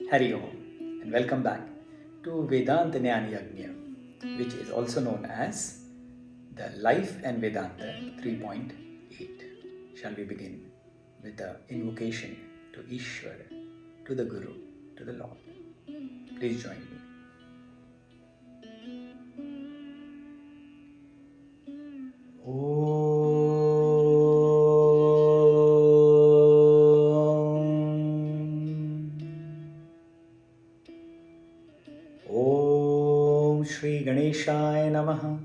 Hari Om and welcome back to Vedanta Jnana Yajna, which is also known as the Life and Vedanta 3.8. Shall we begin with the invocation to Ishvara, to the Guru, to the Lord? Please join me. Om Shri Ganeshaya Namaha.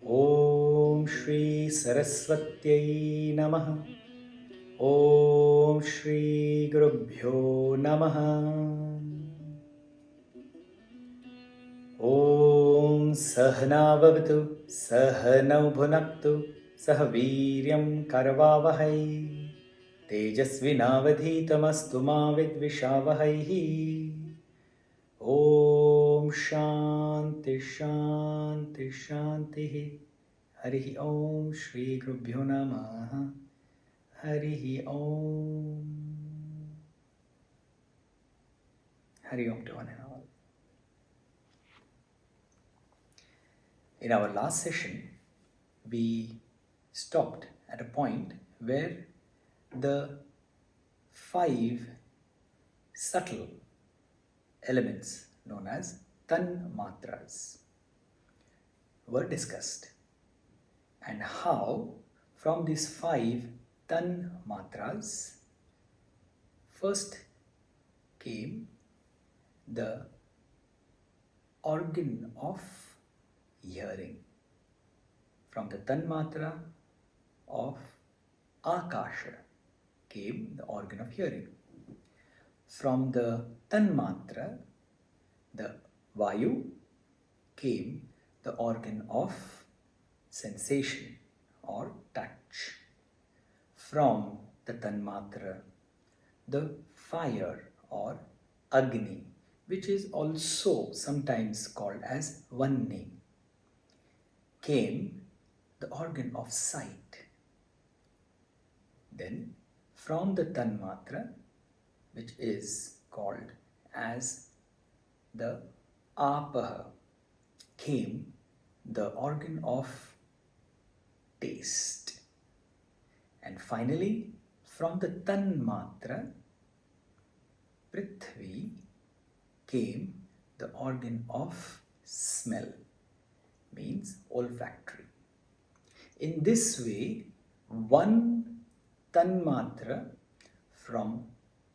Om Shri Saraswatyai Namaha. Om Shri Gurubhyo Namaha. Om Sahana Bhavatu Sahanau Bhunaktu Sahaviryam Karavavahai Tejasvinavadhitamastu ma vidvishavahai. Om Shanti Shanti Shanti. Harihi Om Shri Gurubhyo Namaha. Harihi Om. Hari Om to one and all. In our last session, we stopped at a point where the 5 subtle elements known as Tanmātrās were discussed, and how from these 5 Tanmātrās first came the organ of hearing. From the Tanmātrā of Akasha came the organ of hearing. From the Tanmātrā, the Vayu, came the organ of sensation or touch. From the Tanmātrā, the fire or Agni, which is also sometimes called as Vanni, came the organ of sight. Then from the Tanmātrā, which is called as the Apaha, came the organ of taste. And finally, from the Tanmātrā, Prithvi, came the organ of smell, means olfactory. In this way, one Tanmātrā from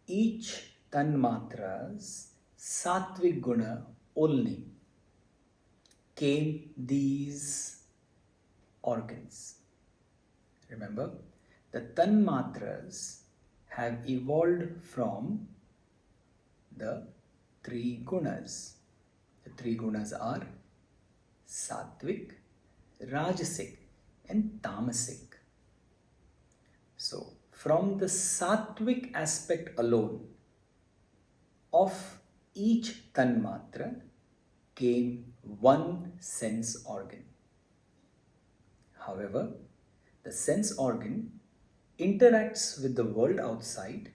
each Tanmātrā's Sattvic Guna only came these organs. Remember, the Tanmātrās have evolved from the 3 gunas. The 3 gunas are Sattvic, Rajasic and Tamasic. So, from the Sattvic aspect alone of each Tanmātrā came one sense organ. However, the sense organ interacts with the world outside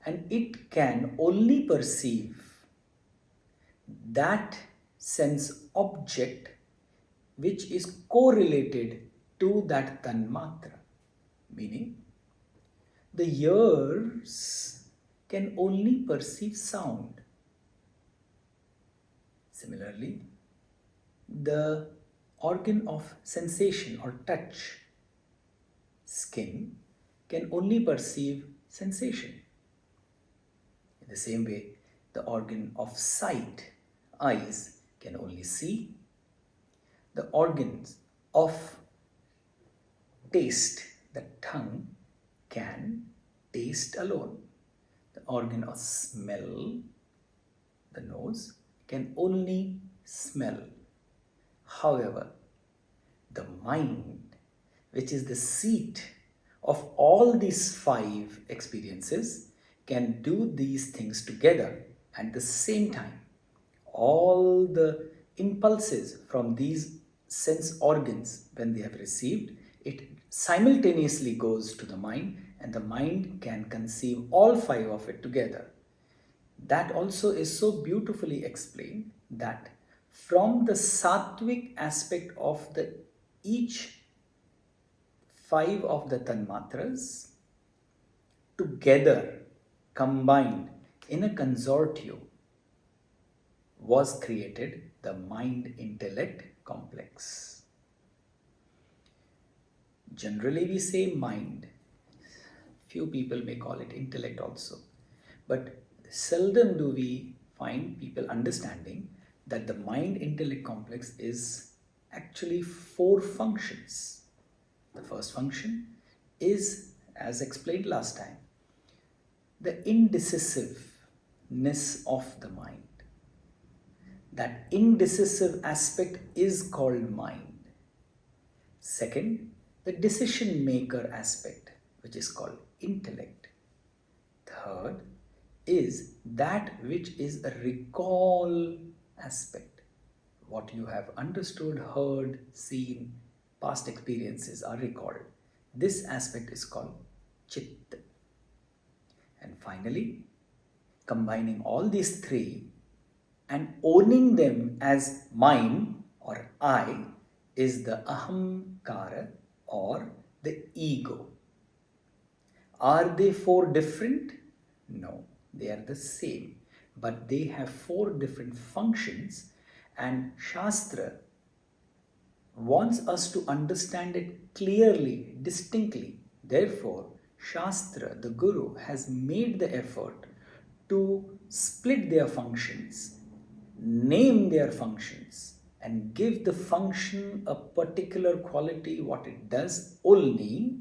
and it can only perceive that sense object which is correlated to that Tanmātrā. Meaning, the ears can only perceive sound. Similarly, the organ of sensation or touch, skin, can only perceive sensation. In the same way, the organ of sight, eyes, can only see. The organs of taste, the tongue, can taste alone. The organ of smell, the nose, can only smell. However, the mind, which is the seat of all these 5 experiences, can do these things together at the same time. All the impulses from these sense organs, when they have received, it simultaneously goes to the mind, and the mind can conceive all 5 of it together. that also is so beautifully explained that from the sattvic aspect of the each 5 of the Tanmatras, together, combined in a consortium, was created the mind-intellect complex. Generally we say mind. Few people may call it intellect also. But seldom do we find people understanding that the mind-intellect complex is actually 4 functions. The first function is, as explained last time, the indecisiveness of the mind. That indecisive aspect is called mind. Second, the decision maker aspect, which is called intellect. Third is that which is a recall aspect. What you have understood, heard, seen, past experiences are recalled. This aspect is called chitta. And finally, combining all these 3 and owning them as mine or I is the ahamkara or the ego. Are they 4 different? No, they are the same, but they have 4 different functions, and Shastra wants us to understand it clearly, distinctly. Therefore, Shastra, the Guru, has made the effort to split their functions, name their functions, and give the function a particular quality, what it does only,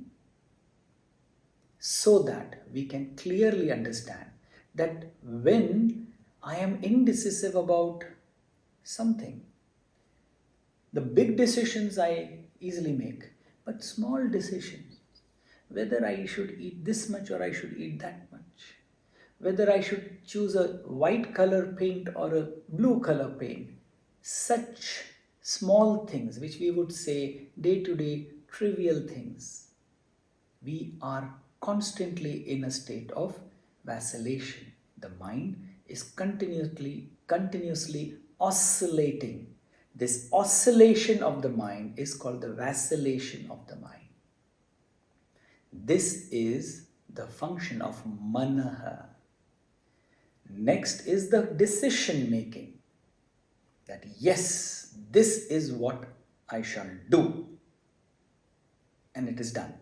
so that we can clearly understand that when I am indecisive about something, the big decisions I easily make, but small decisions, whether I should eat this much or I should eat that much, whether I should choose a white color paint or a blue color paint, such small things which we would say day-to-day trivial things, we are constantly in a state of vacillation. The mind is continuously oscillating. This oscillation of the mind is called the vacillation of the mind. This is the function of manaha. Next is the decision making. That yes, this is what I shall do. And it is done.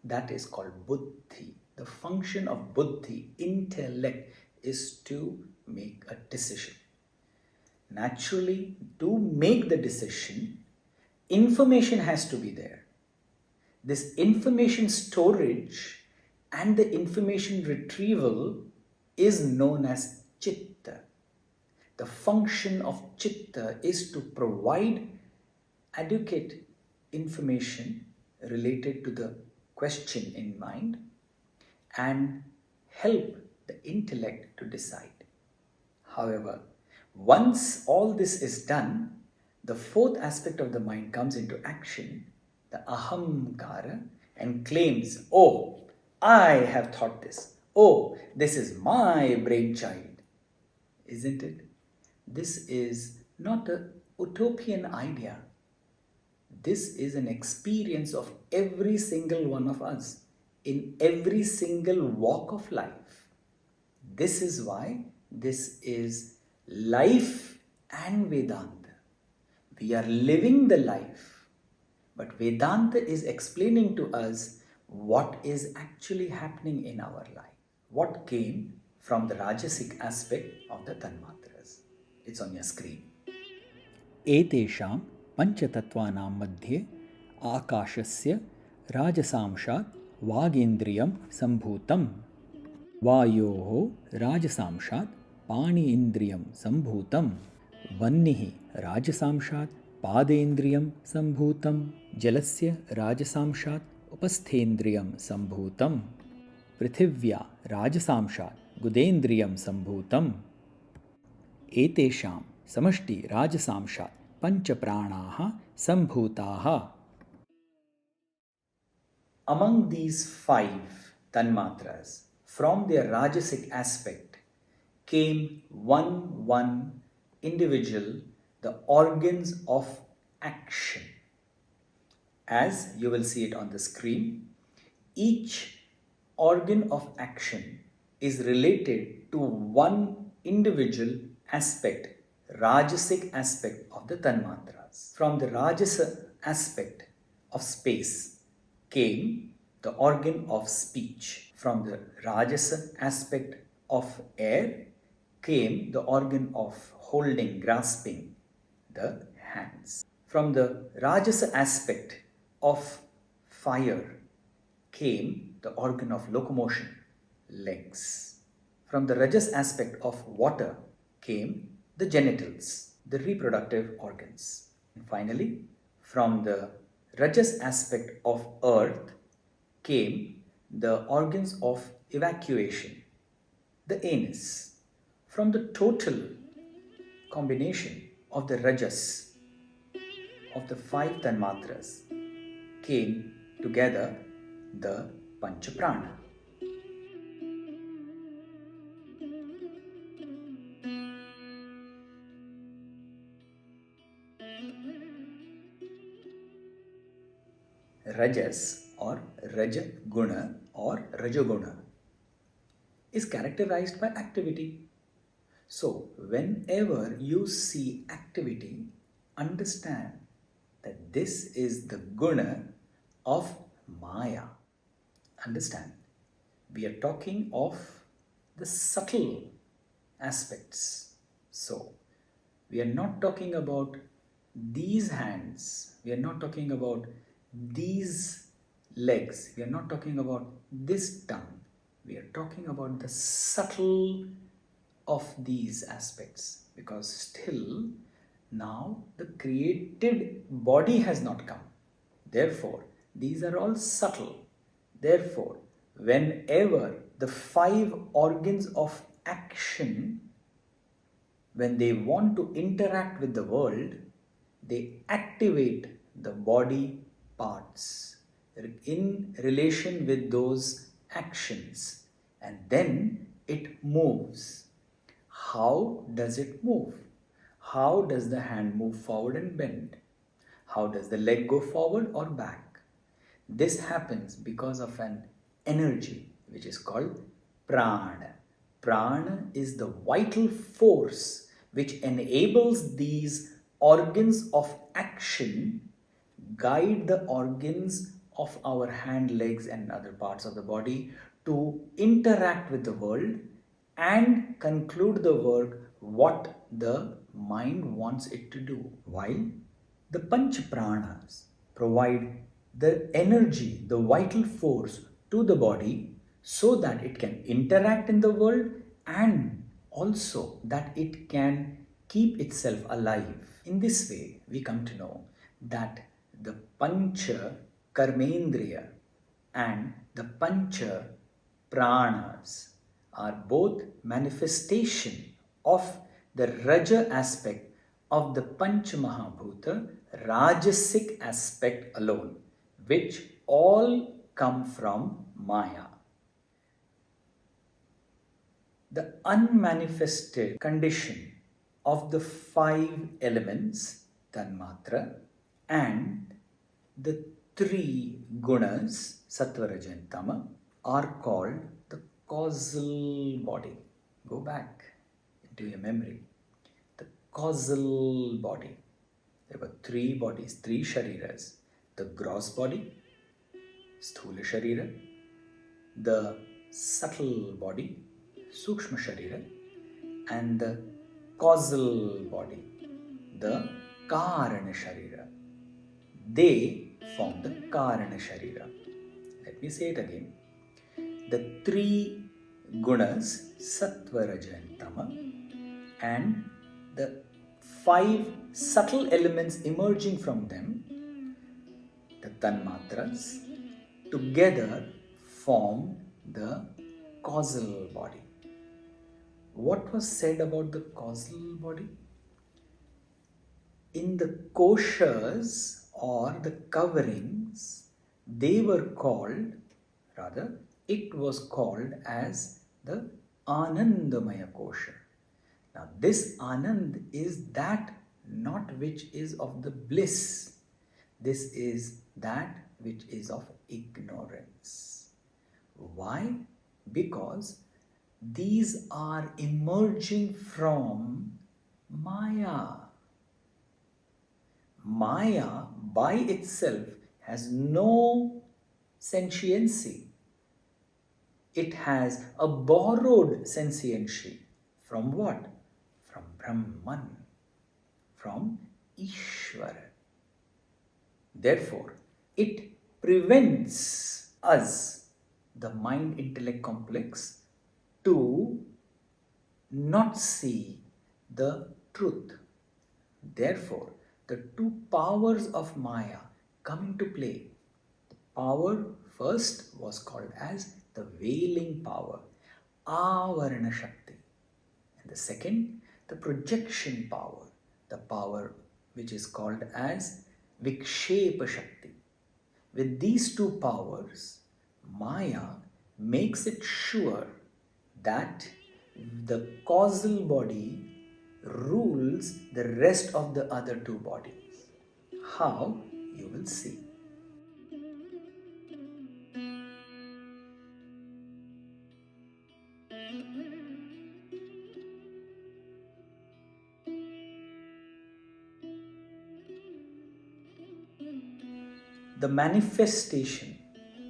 That is called buddhi. The function of buddhi, intellect, is to make a decision. Naturally, to make the decision, information has to be there. This information storage and the information retrieval is known as chitta. The function of chitta is to provide adequate information related to the question in mind and help the intellect to decide. However, once all this is done, the 4th aspect of the mind comes into action, the ahamkara, and claims, oh, I have thought this. Oh, this is my brainchild. Isn't it? This is not an utopian idea. This is an experience of every single one of us in every single walk of life. This is why this is life and Vedanta. We are living the life, but Vedanta is explaining to us what is actually happening in our life. What came from the Rajasic aspect of the Tanmatras. It's on your screen. एतेषां पञ्चतत्त्वानां मध्ये आकाशस्य राजसांशात् वागेन्द्रियं सम्भूतं, वायोः राजसांशात् पाणि इन्द्रियं सम्भूतं, वह्निः राजसांशात् पादेन्द्रियं सम्भूतं, जलस्य राजसांशात् उपस्थेन्द्रियं सम्भूतं, पृथिव्या राजसांशात् गुदेन्द्रियं सम्भूतं, एतेषां समष्टि राजसांशात् पञ्चप्राणाः सम्भूताः. Among these 5 Tanmatras, from their Rajasic aspect, came one individual, the organs of action. As you will see it on the screen, each organ of action is related to one individual aspect, Rajasic aspect of the Tanmatras. From the Rajasa aspect of space came the organ of speech. From the Rajasa aspect of air came the organ of holding, grasping the hands. From the Rajasa aspect of fire came the organ of locomotion, legs. From the Rajas aspect of water came the genitals, the reproductive organs. And finally, from the Rajas aspect of earth came the organs of evacuation, the anus. From the total combination of the Rajas of the 5 Tanmatras came together the Pañca Prāna. Rajas or Rajaguna or Rajoguna is characterized by activity. So, whenever you see activity, understand that this is the guna of Maya. Understand, we are talking of the subtle aspects. So, we are not talking about these hands, we are not talking about these legs, we are not talking about this tongue, we are talking about the subtle of these aspects, because still now the created body has not come. Therefore, these are all subtle. Therefore, whenever the 5 organs of action, when they want to interact with the world, they activate the body parts in relation with those actions, and then it moves. How does it move? How does the hand move forward and bend? How does the leg go forward or back? This happens because of an energy which is called Prāna. Prāna is the vital force which enables these organs of action guide the organs of our hand, legs and other parts of the body to interact with the world and conclude the work what the mind wants it to do. While the Pañca Prānas provide the energy, the vital force to the body so that it can interact in the world and also that it can keep itself alive. In this way, we come to know that the Pancha Karmendriya and the Pancha Prānas are both manifestation of the Raja aspect of the Pancha Mahabhuta, Rajasic aspect alone, which all come from Maya. The unmanifested condition of the 5 elements, Tanmatra, and the 3 gunas, Sattva, Raja and Tama, are called the causal body. Go back into your memory. The causal body. There were 3 bodies, 3 shariras. The gross body, Sthula Sharira, the subtle body, Sukshma Sharira, and the causal body, the Karana Sharira. They form the Karana Sharira. Let me say it again. The 3 gunas, Sattva, Raja and Tama, and the 5 subtle elements emerging from them, the Tanmatras, together form the causal body. What was said about the causal body? In the koshas or the coverings, they were called, rather, it was called as the Anandamaya kosha. Now this Anand is that not which is of the bliss. This is that which is of ignorance. Why? Because these are emerging from Maya. Maya by itself has no sentiency. It has a borrowed sentiency. From what? From Brahman, from Ishvara. Therefore, it prevents us, the mind-intellect complex, to not see the truth. Therefore, the two powers of Maya come into play. The power first was called as the veiling power, Avarana Shakti. And the second, the projection power, the power which is called as Vikshepa Shakti. With these two powers, Maya makes it sure that the causal body rules the rest of the other two bodies. How? You will see. The manifestation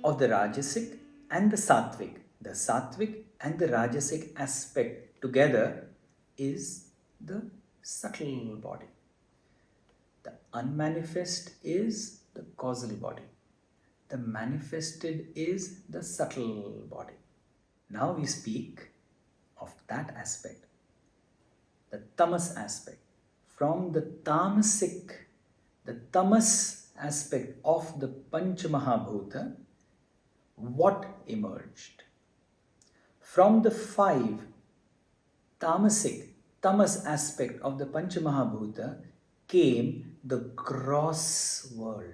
of the Rajasic and the Sattvic and the Rajasic aspect together is the subtle body. The unmanifest is the causal body. The manifested is the subtle body. Now we speak of that aspect, the tamas aspect. From the tamasic, the tamas aspect of the Panchamahabhuta, what emerged? From the five tamasic, tamas aspect of the Panchamahabhuta came the gross world.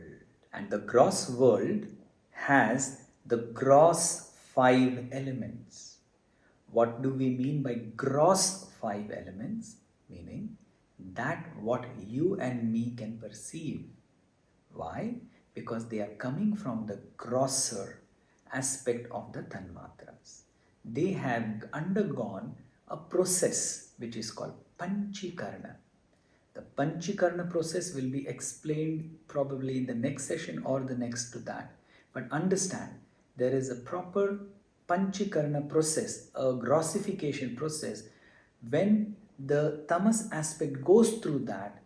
And the gross world has the gross five elements. What do we mean by gross five elements? Meaning that what you and me can perceive. Why? Because they are coming from the grosser aspect of the Tanmatras. They have undergone a process which is called Panchikarna. The Panchikarna process will be explained probably in the next session or the next to that. But understand, there is a proper Panchikarna process, a grossification process. When the tamas aspect goes through that,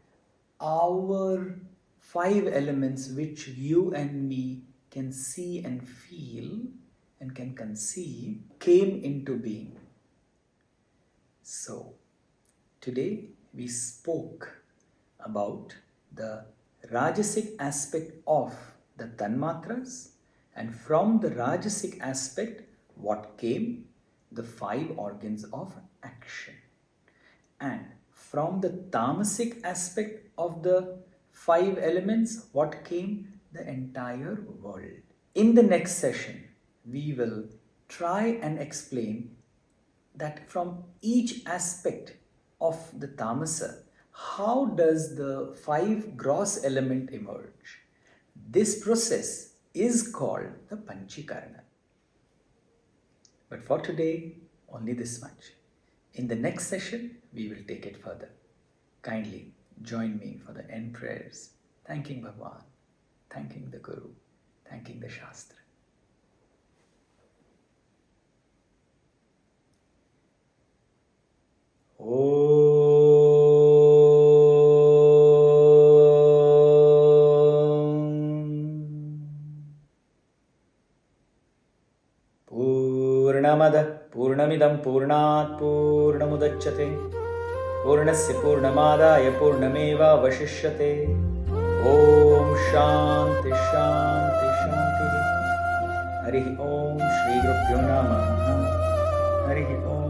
our five elements which you and me can see and feel and can conceive came into being. So, today we spoke about the Rajasic aspect of the Tanmatras, and from the Rajasic aspect, what came? The five organs of action. And from the Tamasic aspect of the five elements, what came? The entire world. In the next session, we will try and explain that from each aspect of the Tamasa, how does the five gross element emerge? This process is called the Panchikarna. But for today, only this much. In the next session, we will take it further. Kindly join me for the end prayers, thanking Bhagwan, thanking the Guru, thanking the Shastra. Purnamada Purnamidam Purnat Purnamudachyate Purnasya Purnamādāya Purnameva Vashishyate. Om Shanti Shanti Shanti. Harihi Om Shri Gurubhyo Namaha. Harihi Om.